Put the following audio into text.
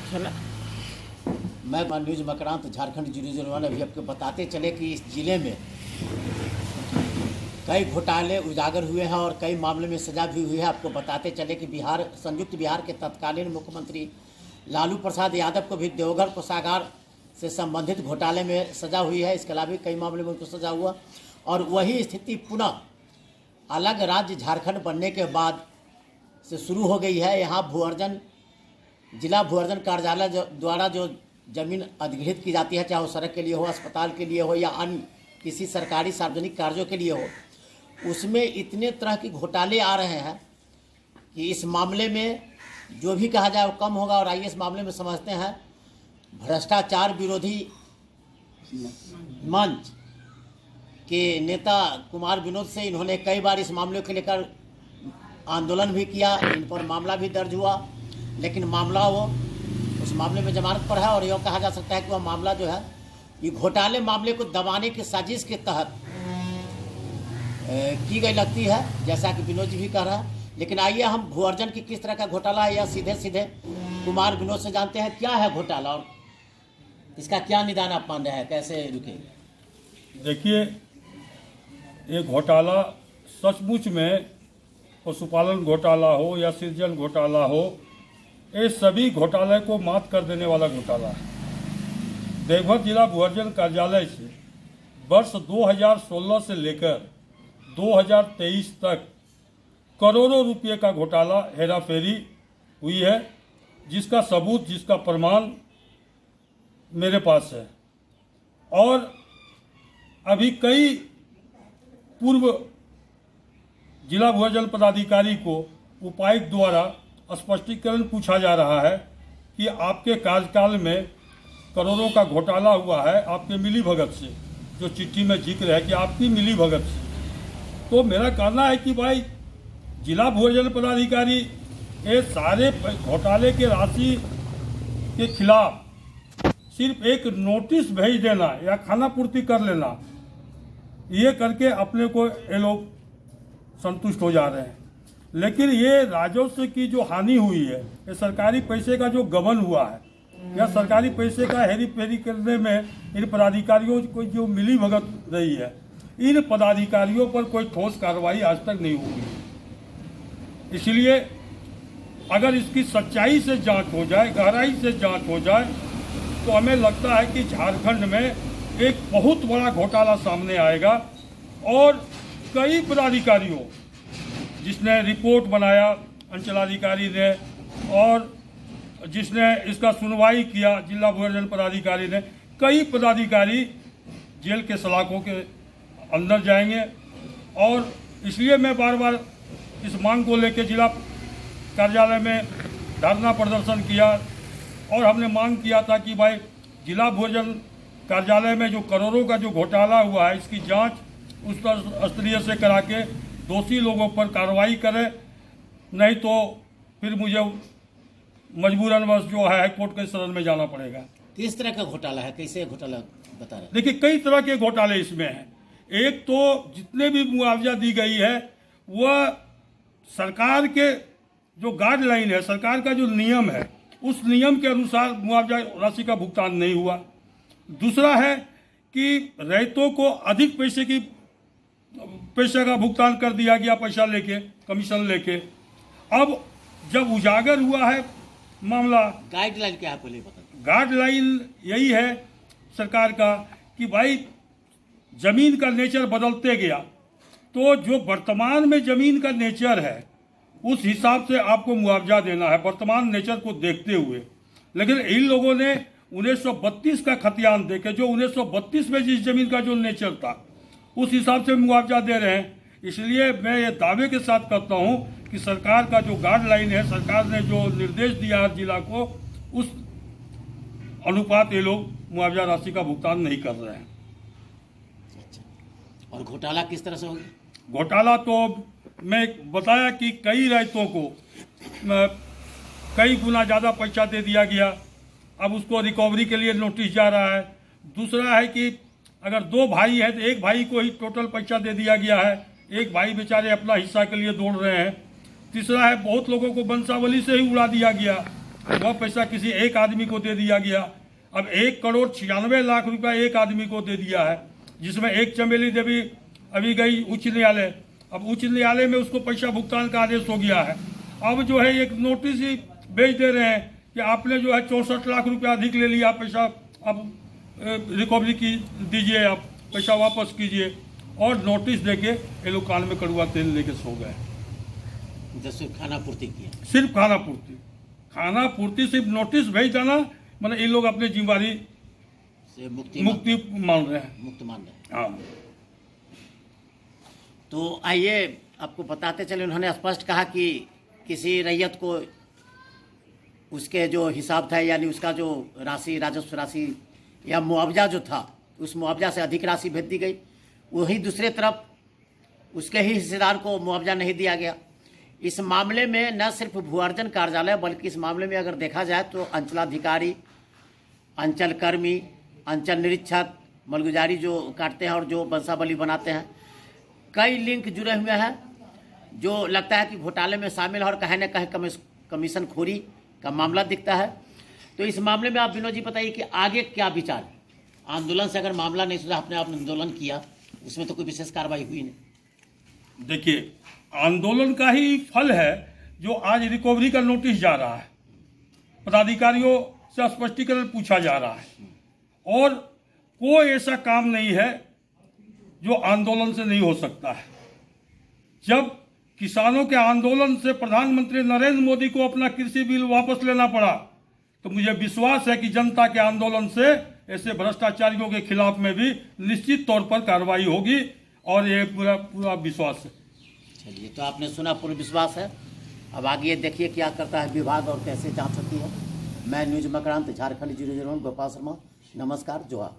चला। मैं न्यूज मकरांत झारखंड 001 अभी आपको बताते चले कि इस जिले में कई घोटाले उजागर हुए हैं और कई मामले में सजा भी हुई है। आपको बताते चले कि संयुक्त बिहार के तत्कालीन मुख्यमंत्री लालू प्रसाद यादव को भी देवघर कोषागार से संबंधित घोटाले में सजा हुई है। इसके अलावा भी कई मामले में उनको सजा हुआ और वही स्थिति पुनः अलग राज्य झारखंड बनने के बाद से शुरू हो गई है। यहाँ जिला भू अर्जन कार्यालय द्वारा जो जमीन अधिग्रहित की जाती है, चाहे वो सड़क के लिए हो, अस्पताल के लिए हो या अन्य किसी सरकारी सार्वजनिक कार्यों के लिए हो, उसमें इतने तरह के घोटाले आ रहे हैं कि इस मामले में जो भी कहा जाए वो कम होगा। और आइए इस मामले में समझते हैं। भ्रष्टाचार विरोधी मंच के नेता कुमार विनोद से इन्होंने कई बार इस मामले को लेकर आंदोलन भी किया, इन पर मामला भी दर्ज हुआ, लेकिन मामला वो उस मामले में जमानत पर है। और यह कहा जा सकता है कि वह मामला जो है ये घोटाले मामले को दबाने की साजिश के तहत की गई लगती है, जैसा कि विनोद जी भी कह रहा है। लेकिन आइए हम भू अर्जन की किस तरह का घोटाला है या सीधे सीधे कुमार विनोद से जानते हैं क्या है घोटाला और इसका क्या निदान आप मान रहे हैं, कैसे रुके। देखिए, ये घोटाला सचमुच में पशुपालन घोटाला हो या सृजन घोटाला हो, ये सभी घोटाले को मात कर देने वाला घोटाला है। देवघर जिला भू अर्जन कार्यालय से वर्ष 2016 से लेकर 2023 तक करोड़ों रुपए का घोटाला हेराफेरी हुई है, जिसका सबूत, जिसका प्रमाण मेरे पास है। और अभी कई पूर्व जिला भू अर्जन पदाधिकारी को उपायुक्त द्वारा स्पष्टीकरण पूछा जा रहा है कि आपके कार्यकाल में करोड़ों का घोटाला हुआ है आपके मिलीभगत से, जो चिट्ठी में जिक्र है कि आपकी मिलीभगत से। तो मेरा कहना है कि भाई जिला भू अर्जन पदाधिकारी ये सारे घोटाले के राशि के खिलाफ सिर्फ एक नोटिस भेज देना या खाना पूर्ति कर लेना, ये करके अपने को ये लोग संतुष्ट हो जा रहे हैं। लेकिन ये राजस्व की जो हानि हुई है, ये सरकारी पैसे का जो गबन हुआ है या सरकारी पैसे का हेरी फेरी करने में इन पदाधिकारियों को जो मिली भगत रही है, इन पदाधिकारियों पर कोई ठोस कार्रवाई आज तक नहीं हुई। इसलिए अगर इसकी सच्चाई से जांच हो जाए, गहराई से जांच हो जाए, तो हमें लगता है कि झारखंड में एक बहुत बड़ा घोटाला सामने आएगा। और कई पदाधिकारियों, जिसने रिपोर्ट बनाया अंचलाधिकारी ने और जिसने इसका सुनवाई किया जिला भू अर्जन पदाधिकारी ने, कई पदाधिकारी जेल के सलाखों के अंदर जाएंगे। और इसलिए मैं बार बार इस मांग को लेकर जिला कार्यालय में धरना प्रदर्शन किया और हमने मांग किया था कि भाई जिला भू अर्जन कार्यालय में जो करोड़ों का जो घोटाला हुआ है, इसकी जांच उस स्तरीय से करा के दोषी लोगों पर कार्रवाई करें, नहीं तो फिर मुझे मजबूरन बस जो है हाईकोर्ट के शरण में जाना पड़ेगा। किस तरह का घोटाला है, कैसे घोटाला बता रहे हैं? देखिए, कई तरह के घोटाले इसमें हैं। एक तो जितने भी मुआवजा दी गई है वह सरकार के जो गाइडलाइन है, सरकार का जो नियम है, उस नियम के अनुसार मुआवजा राशि का भुगतान नहीं हुआ। दूसरा है कि रैयतों को अधिक पैसे का भुगतान कर दिया गया, पैसा लेके, कमीशन लेके। अब जब उजागर हुआ है मामला, गाइडलाइन क्या है पहले बता। गाइडलाइन यही है सरकार का कि भाई जमीन का नेचर बदलते गया, तो जो वर्तमान में जमीन का नेचर है उस हिसाब से आपको मुआवजा देना है, वर्तमान नेचर को देखते हुए। लेकिन इन लोगों ने 1932 का खतियान देके, जो 1932 में जिस जमीन का जो नेचर था उस हिसाब से मुआवजा दे रहे हैं। इसलिए मैं ये दावे के साथ कहता हूँ कि सरकार का जो गाइडलाइन है, सरकार ने जो निर्देश दिया है जिला को, उस अनुपात ये लोग मुआवजा राशि का भुगतान नहीं कर रहे हैं। और घोटाला किस तरह से होगा? घोटाला तो मैं बताया कि कई रैयतों को कई गुना ज़्यादा पैसा दे दिया गया, अब उसको रिकवरी के लिए नोटिस जा रहा है। दूसरा है कि अगर दो भाई है तो एक भाई को ही टोटल पैसा दे दिया गया है, एक भाई बेचारे अपना हिस्सा के लिए दौड़ रहे हैं। तीसरा है बहुत लोगों को वंशावली से ही उड़ा दिया गया। वह पैसा किसी एक आदमी को दे दिया गया। अब 1,96,00,000 रुपया एक आदमी को दे दिया है, जिसमें एक चमेली देवी अभी गई उच्च न्यायालय। अब उच्च न्यायालय में उसको पैसा भुगतान का आदेश हो गया है। अब जो है एक नोटिस ही भेज दे रहे हैं कि आपने जो है 64 लाख रुपया अधिक ले लिया, पैसा अब रिकवरी की दीजिए, आप पैसा वापस कीजिए। और नोटिस देके ये लोग कान में कड़ुआ तेल लेके सो गए। जैसे खाना पूर्ति किया, सिर्फ खाना पूर्ति सिर्फ नोटिस भेज देना, मतलब ये लोग अपनी जिम्मेदारी से मुक्ति मान रहे हैं, मुक्त मान रहे हैं। हाँ। तो आइए आपको बताते चले, उन्होंने स्पष्ट कहा कि किसी रैयत को उसके जो हिसाब था, यानी उसका जो राशि, राजस्व राशि या मुआवजा जो था, उस मुआवजा से अधिक राशि भेज दी गई। वही दूसरे तरफ उसके ही हिस्सेदार को मुआवजा नहीं दिया गया। इस मामले में न सिर्फ भू अर्जन कार्यालय, बल्कि इस मामले में अगर देखा जाए तो अंचलाधिकारी, अंचल कर्मी, अंचल निरीक्षक, मलगुजारी जो काटते हैं और जो बंसावली बनाते हैं, कई लिंक जुड़े हुए हैं, जो लगता है कि घोटाले में शामिल है और कहीं न कहीं कमीशन खोरी का मामला दिखता है। तो इस मामले में आप विनोद जी बताइए कि आगे क्या विचार? आंदोलन से अगर मामला नहीं सुधा, अपने आपने आंदोलन किया, उसमें तो कोई विशेष कार्रवाई हुई नहीं। देखिए, आंदोलन का ही फल है जो आज रिकवरी का नोटिस जा रहा है, पदाधिकारियों से स्पष्टीकरण पूछा जा रहा है, और कोई ऐसा काम नहीं है जो आंदोलन से नहीं हो सकता है। जब किसानों के आंदोलन से प्रधानमंत्री नरेंद्र मोदी को अपना कृषि बिल वापस लेना पड़ा, तो मुझे विश्वास है कि जनता के आंदोलन से ऐसे भ्रष्टाचारियों के खिलाफ में भी निश्चित तौर पर कार्रवाई होगी, और ये पूरा विश्वास है। चलिए, तो आपने सुना, पूर्ण विश्वास है। अब आगे ये देखिए क्या करता है विभाग और कैसे जांच होती है। मैं न्यूज मकरांत, झारखंड 001 गोपाल शर्मा, नमस्कार, जोहार।